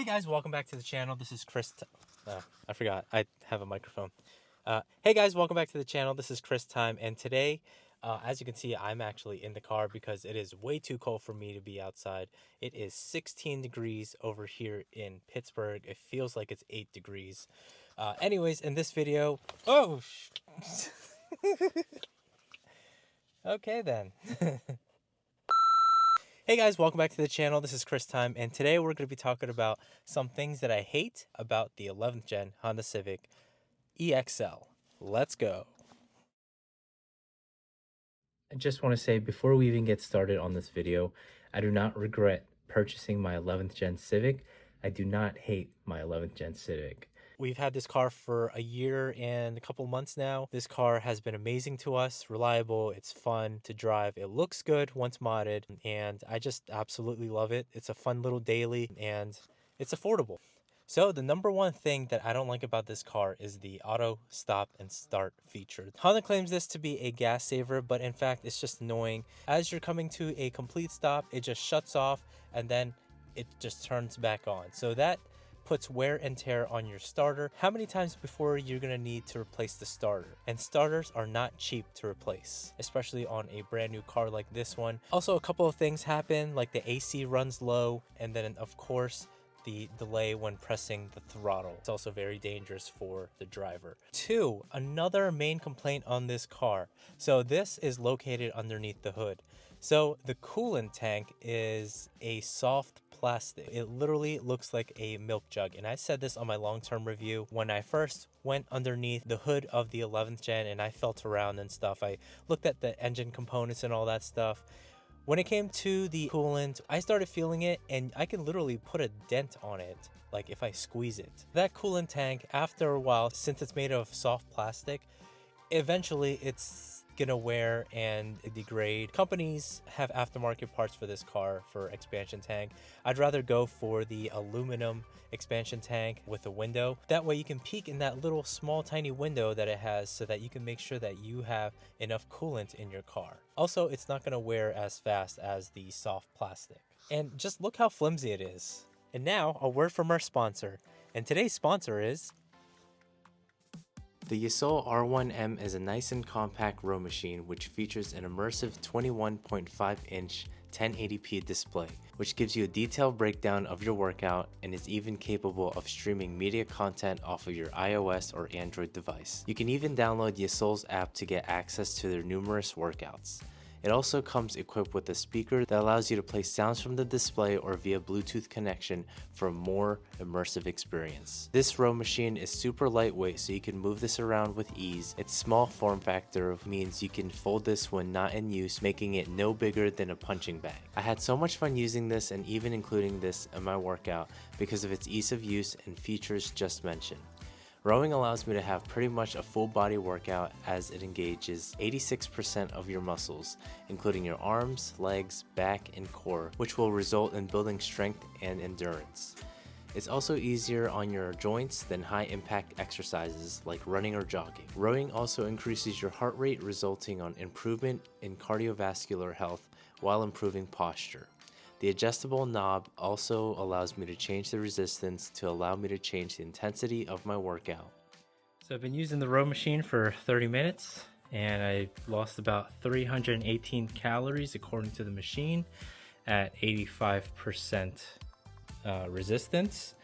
guys, welcome back to the channel. This is Chris. I forgot I have a microphone. Hey guys, welcome back to the channel. This is Chris Time, and today, as you can see, I'm actually in the car because it is way too cold for me to be outside. It is 16 degrees over here in Pittsburgh. It feels like it's 8 degrees. Anyways, in this video, okay then. Hey guys, welcome back to the channel. This is Chris Time, and today we're going to be talking about some things that I hate about the 11th gen Honda Civic EXL. Let's go. I just want to say before we even get started on this video, I do not regret purchasing my 11th gen Civic. I do not hate my 11th gen Civic. We've had this car for a year and a couple months now. This car has been amazing to us, reliable, it's fun to drive, it looks good once modded, and I just absolutely love it. It's a fun little daily and it's affordable. So the number one thing that I don't like about this car is the auto stop and start feature. Honda claims this to be a gas saver, but in fact it's just annoying. As you're coming to a complete stop, it just shuts off and then it just turns back on. So that puts wear and tear on your starter. How many times before you're gonna need to replace the starter? And starters are not cheap to replace, especially on a brand new car like this one. Also, a couple of things happen, like the AC runs low, and then of course the delay when pressing the throttle. It's also very dangerous for the driver. Two, another main complaint on this car. So this is located underneath the hood. So the coolant tank is a soft plastic. It literally looks like a milk jug. And I said this on my long-term review when I first went underneath the hood of the 11th gen and I felt around and stuff. I looked at the engine components and all that stuff. When it came to the coolant, I started feeling it and I can literally put a dent on it, like if I squeeze it. That coolant tank, after a while, since it's made of soft plastic, eventually it's gonna wear and degrade. Companies have aftermarket parts for this car for expansion tank. I'd rather go for the aluminum expansion tank with a window. That way you can peek in that little small tiny window that it has so that you can make sure that you have enough coolant in your car. Also, it's not gonna wear as fast as the soft plastic. And just look how flimsy it is. And now, a word from our sponsor. And today's sponsor is the Yasol R1M is a nice and compact row machine which features an immersive 21.5-inch 1080p display, which gives you a detailed breakdown of your workout and is even capable of streaming media content off of your iOS or Android device. You can even download Yasol's app to get access to their numerous workouts. It also comes equipped with a speaker that allows you to play sounds from the display or via Bluetooth connection for a more immersive experience. This row machine is super lightweight, so you can move this around with ease. Its small form factor means you can fold this when not in use, making it no bigger than a punching bag. I had so much fun using this and even including this in my workout because of its ease of use and features just mentioned. Rowing allows me to have pretty much a full body workout as it engages 86% of your muscles, including your arms, legs, back, and core, which will result in building strength and endurance. It's also easier on your joints than high impact exercises like running or jogging. Rowing also increases your heart rate, resulting on improvement in cardiovascular health while improving posture. The adjustable knob also allows me to change the resistance to allow me to change the intensity of my workout. So I've been using the row machine for 30 minutes and I lost about 318 calories according to the machine at 85% resistance.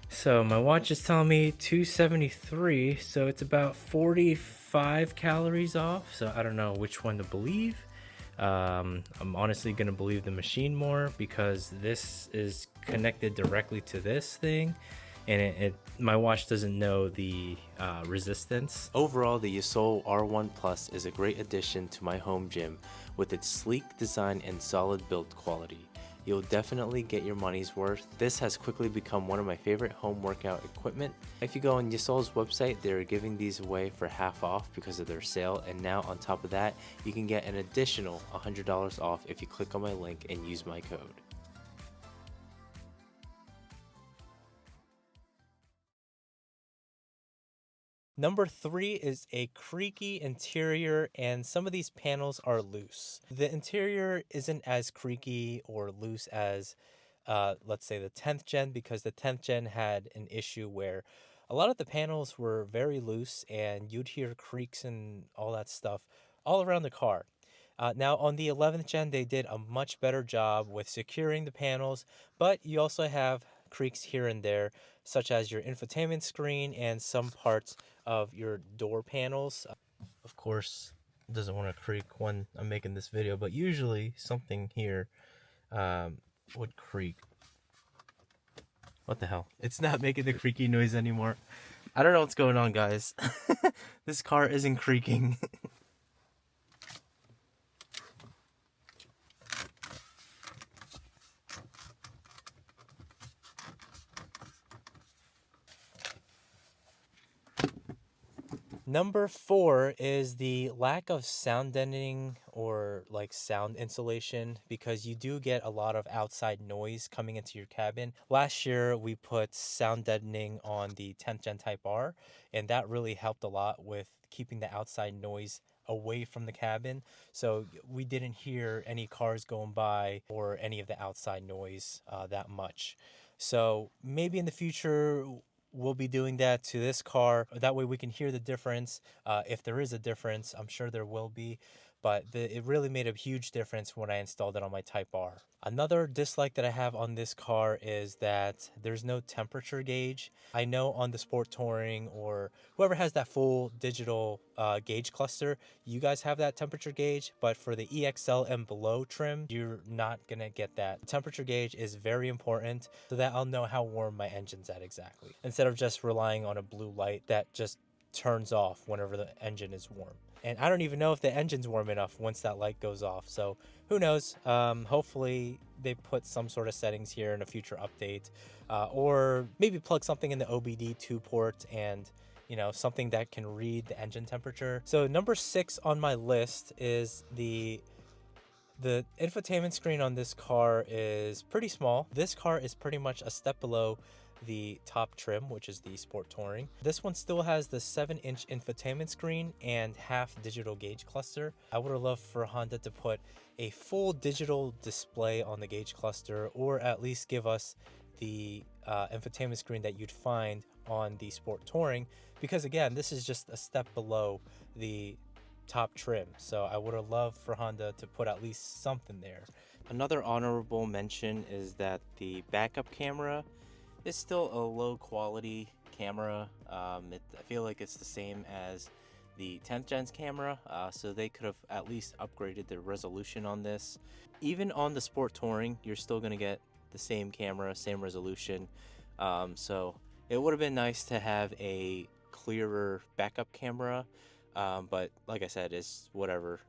So my watch is telling me 273, so it's about 45 calories off. So I don't know which one to believe. I'm honestly gonna believe the machine more because this is connected directly to this thing and my watch doesn't know the resistance. Overall, the Yasol R1 Plus is a great addition to my home gym with its sleek design and solid build quality. You'll definitely get your money's worth. This has quickly become one of my favorite home workout equipment. If you go on Yasol's website, they're giving these away for half off because of their sale, and now on top of that, you can get an additional $100 off if you click on my link and use my code. Number 3 is a creaky interior, and some of these panels are loose. The interior isn't as creaky or loose as let's say the 10th gen, because the 10th gen had an issue where a lot of the panels were very loose and you'd hear creaks and all that stuff all around the car. Now, on the 11th gen, they did a much better job with securing the panels, but you also have creaks here and there, such as your infotainment screen and some parts of your door panels. Of course, it doesn't want to creak when I'm making this video, but usually something here would creak. What the hell? It's not making the creaky noise anymore. I don't know what's going on, guys. This car isn't creaking. Number 4 is the lack of sound deadening or like sound insulation, because you do get a lot of outside noise coming into your cabin. Last year we put sound deadening on the 10th Gen Type R, and that really helped a lot with keeping the outside noise away from the cabin. So we didn't hear any cars going by or any of the outside noise that much. So maybe in the future we'll be doing that to this car. That way we can hear the difference. If there is a difference, I'm sure there will be. But it really made a huge difference when I installed it on my Type R. Another dislike that I have on this car is that there's no temperature gauge. I know on the Sport Touring or whoever has that full digital gauge cluster, you guys have that temperature gauge, but for the EXL and below trim, you're not gonna get that. Temperature gauge is very important so that I'll know how warm my engine's at exactly, instead of just relying on a blue light that just turns off whenever the engine is warm. And I don't even know if the engine's warm enough once that light goes off. So who knows? Hopefully they put some sort of settings here in a future update, or maybe plug something in the OBD2 port and something that can read the engine temperature. So number 6 on my list is the infotainment screen on this car is pretty small. This car is pretty much a step below the top trim, which is the Sport Touring. This one still has the 7-inch infotainment screen and half digital gauge cluster. I would have loved for Honda to put a full digital display on the gauge cluster, or at least give us the infotainment screen that you'd find on the Sport Touring, because again, this is just a step below the top trim. So I would have loved for Honda to put at least something there. Another honorable mention is that the backup camera is still a low quality camera. I feel like it's the same as the 10th gen's camera, so they could have at least upgraded the resolution on this. Even on the Sport Touring, you're still going to get the same camera, same resolution. So it would have been nice to have a clearer backup camera, but like I said, it's whatever.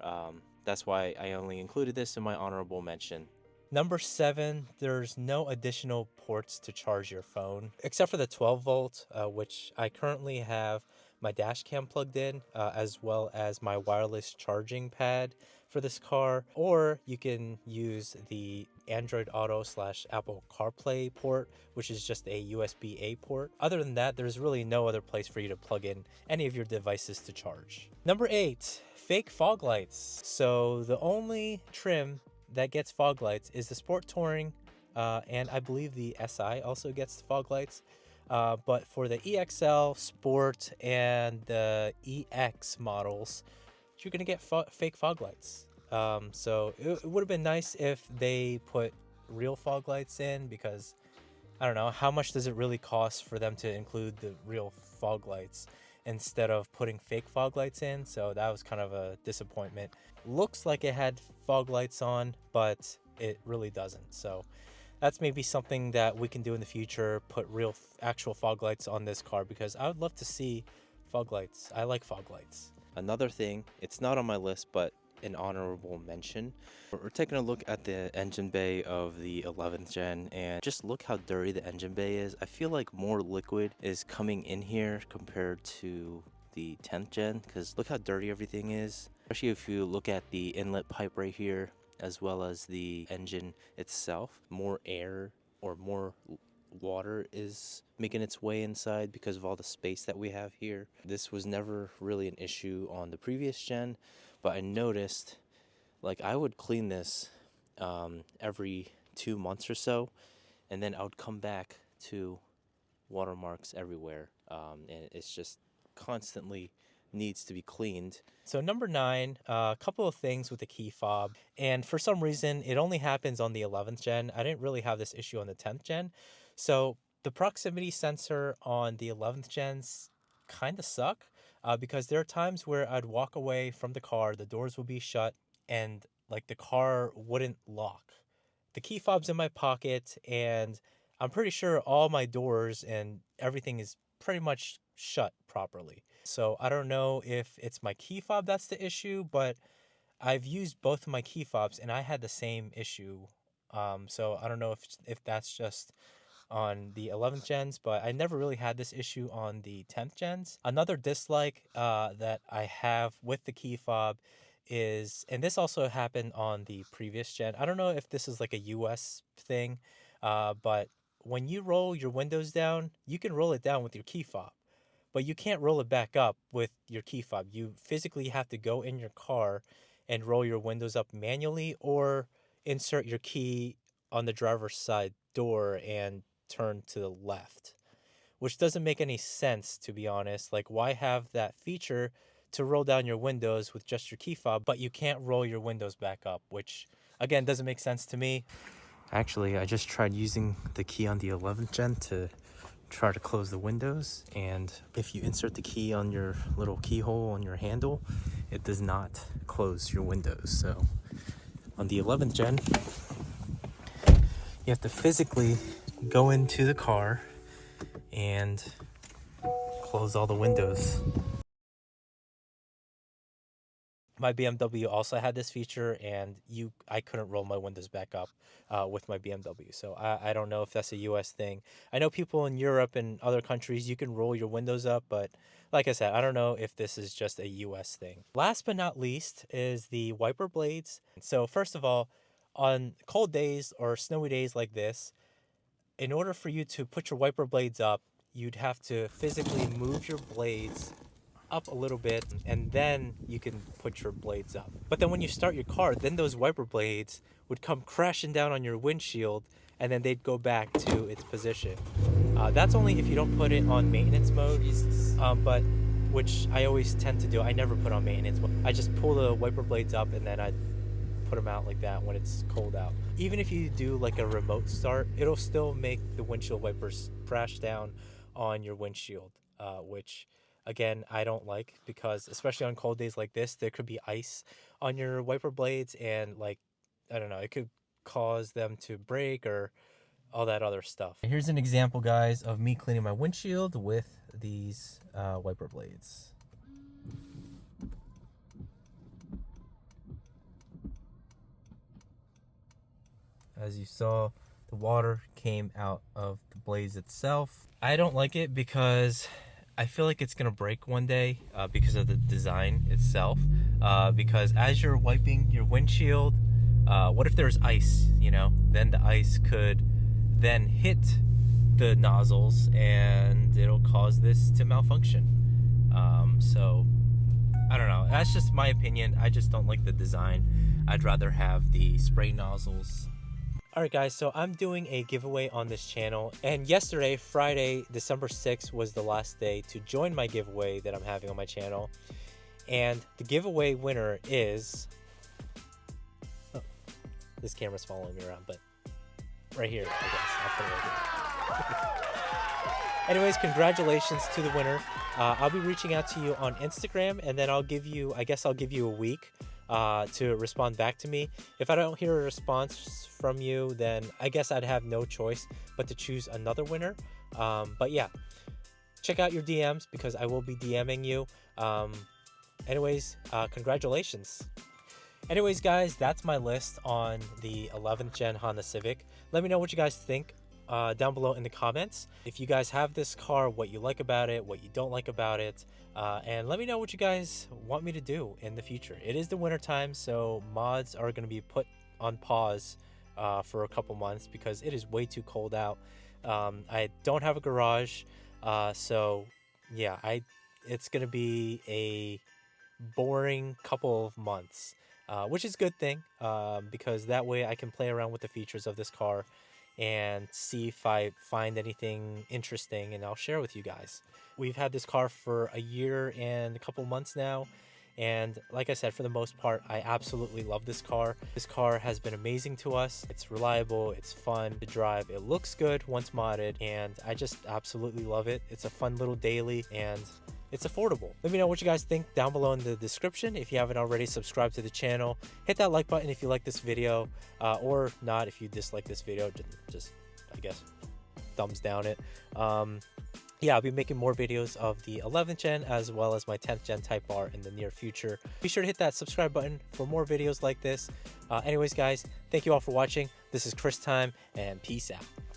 That's why I only included this in my honorable mention. Number 7, there's no additional ports to charge your phone except for the 12 volt, which I currently have my dash cam plugged in, as well as my wireless charging pad for this car. Or you can use the Android Auto / Apple CarPlay port, which is just a USB-A port. Other than that, there's really no other place for you to plug in any of your devices to charge. Number 8, fake fog lights. So the only trim that gets fog lights is the Sport Touring, and I believe the SI also gets fog lights. But for the EXL, Sport, and the EX models, you're gonna get fake fog lights. So it would have been nice if they put real fog lights in, because I don't know, how much does it really cost for them to include the real fog lights instead of putting fake fog lights in? So that was kind of a disappointment. Looks like it had fog lights on, but it really doesn't. So that's maybe something that we can do in the future, put real actual fog lights on this car, because I would love to see fog lights. I like fog lights. Another thing, it's not on my list, but an honorable mention. We're taking a look at the engine bay of the 11th gen, and just look how dirty the engine bay is. I feel like more liquid is coming in here compared to the 10th gen, because look how dirty everything is. Especially if you look at the inlet pipe right here, as well as the engine itself. More air or more water is making its way inside because of all the space that we have here. This was never really an issue on the previous gen, but I noticed, like, I would clean this every 2 months or so, and then I would come back to watermarks everywhere, and it's just constantly needs to be cleaned. So number 9, a couple of things with the key fob, and for some reason it only happens on the 11th gen. I didn't really have this issue on the 10th gen. So the proximity sensor on the 11th gens kind of suck, because there are times where I'd walk away from the car, the doors would be shut, and like the car wouldn't lock. The key fob's in my pocket, and I'm pretty sure all my doors and everything is pretty much shut properly. So I don't know if it's my key fob that's the issue, but I've used both of my key fobs and I had the same issue. So I don't know if that's just on the 11th gens, but I never really had this issue on the 10th gens. Another dislike that I have with the key fob is, and this also happened on the previous gen, I don't know if this is like a US thing, but when you roll your windows down, you can roll it down with your key fob, but you can't roll it back up with your key fob. You physically have to go in your car and roll your windows up manually, or insert your key on the driver's side door and turn to the left, which doesn't make any sense, to be honest. Like, why have that feature to roll down your windows with just your key fob, but you can't roll your windows back up, which again doesn't make sense to me. Actually, I just tried using the key on the 11th gen to try to close the windows, and if you insert the key on your little keyhole on your handle, it does not close your windows. So on the 11th gen, you have to physically go into the car and close all the windows. My BMW also had this feature, and I couldn't roll my windows back up with my BMW. So I don't know if that's a US thing. I know people in Europe and other countries, you can roll your windows up, but like I said, I don't know if this is just a US thing. Last but not least is the wiper blades. So first of all, on cold days or snowy days like this, in order for you to put your wiper blades up, you'd have to physically move your blades up a little bit, and then you can put your blades up. But then when you start your car, then those wiper blades would come crashing down on your windshield, and then they'd go back to its position. That's only if you don't put it on maintenance mode, but which I always tend to do. I never put on maintenance mode. I just pull the wiper blades up and then I put them out like that when it's cold out. Even if you do like a remote start, it'll still make the windshield wipers crash down on your windshield, which again I don't like, because especially on cold days like this, there could be ice on your wiper blades, and like, I don't know, it could cause them to break or all that other stuff. Here's an example, guys, of me cleaning my windshield with these wiper blades. As you saw, the water came out of the blades itself. I don't like it because I feel like it's gonna break one day because of the design itself. Because as you're wiping your windshield, what if there's ice, you know? Then the ice could then hit the nozzles and it'll cause this to malfunction. So I don't know, that's just my opinion. I just don't like the design. I'd rather have the spray nozzles. Alright guys, so I'm doing a giveaway on this channel, and yesterday, Friday, December 6th, was the last day to join my giveaway that I'm having on my channel. And the giveaway winner is... Oh, this camera's following me around, but right here, I guess. I'll put it right here. Anyways, congratulations to the winner. I'll be reaching out to you on Instagram, and then I'll give you a week to respond back to me. If I don't hear a response from you, then I guess I'd have no choice but to choose another winner. But yeah, check out your DMs because I will be DMing you. Anyways, congratulations. Anyways, guys, that's my list on the 11th gen Honda Civic. Let me know what you guys think down below in the comments. If you guys have this car, what you like about it, what you don't like about it, and let me know what you guys want me to do in the future. It is the winter time, so mods are going to be put on pause for a couple months because it is way too cold out. I don't have a garage, so yeah, it's going to be a boring couple of months, which is a good thing, because that way I can play around with the features of this car and see if I find anything interesting, and I'll share with you guys. We've had this car for a year and a couple months now, and like I said, for the most part, I absolutely love this car. This car has been amazing to us. It's reliable, it's fun to drive, it looks good once modded, and I just absolutely love it. It's a fun little daily, and it's affordable. Let me know what you guys think down below in the description. If you haven't already, subscribe to the channel. Hit that like button if you like this video, or not if you dislike this video. Just, I guess, thumbs down it. Yeah, I'll be making more videos of the 11th gen as well as my 10th gen Type R in the near future. Be sure to hit that subscribe button for more videos like this. Anyways, guys, thank you all for watching. This is Chris Time, and peace out.